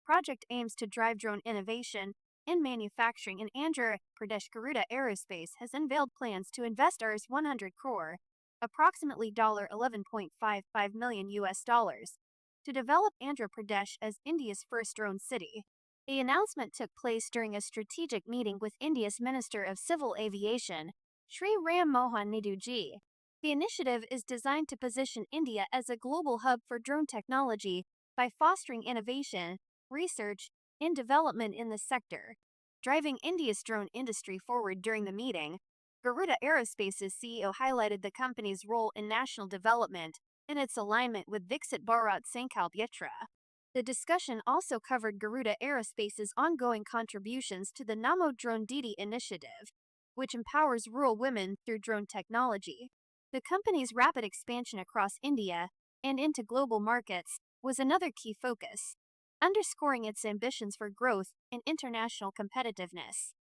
project aims to drive drone innovation and manufacturing in Andhra Pradesh. Garuda Aerospace has unveiled plans to invest Rs 100 crore, approximately $11.55 million to develop Andhra Pradesh as India's first drone city. The announcement took place during a strategic meeting with India's Minister of Civil Aviation, Shri Mohan. The initiative is designed to position India as a global hub for drone technology by fostering innovation, research, and development in the sector, driving India's drone industry forward. During the meeting, Garuda Aerospace's CEO highlighted the company's role in national development and its alignment with Viksit Bharat Sankalp Yatra. The discussion also covered Garuda Aerospace's ongoing contributions to the Namo Drone Didi initiative, which empowers rural women through drone technology. The company's rapid expansion across India and into global markets was another key focus, underscoring its ambitions for growth and international competitiveness.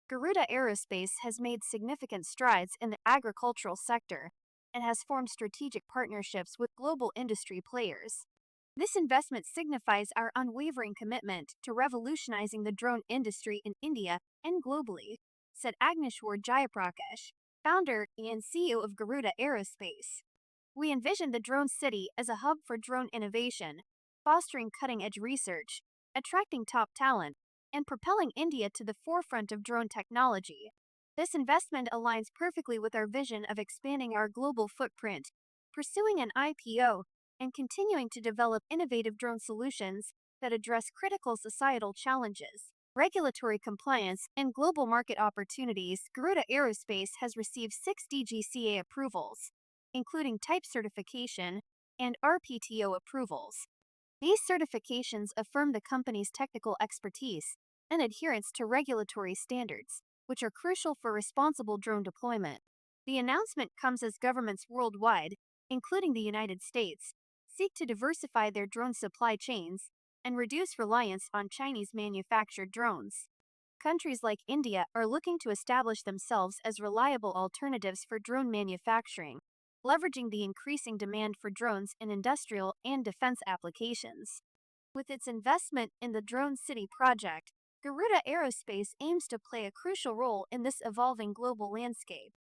Garuda Aerospace has made significant strides in the agricultural sector and has formed strategic partnerships with global industry players. This investment signifies our unwavering commitment to revolutionizing the drone industry in India and globally, said Agneshwar Jayaprakash, founder and CEO of Garuda Aerospace. We envision the drone city as a hub for drone innovation, fostering cutting-edge research, attracting top talent, and propelling India to the forefront of drone technology. This investment aligns perfectly with our vision of expanding our global footprint, pursuing an IPO, and continuing to develop innovative drone solutions that address critical societal challenges. Regulatory compliance and global market opportunities. Garuda Aerospace has received 6 DGCA approvals, including type certification and RPTO approvals. These certifications affirm the company's technical expertise and adherence to regulatory standards, which are crucial for responsible drone deployment. The announcement comes as governments worldwide, including the United States, seek to diversify their drone supply chains and reduce reliance on Chinese-manufactured drones. Countries like India are looking to establish themselves as reliable alternatives for drone manufacturing, leveraging the increasing demand for drones in industrial and defense applications. With its investment in the Drone City project, Garuda Aerospace aims to play a crucial role in this evolving global landscape.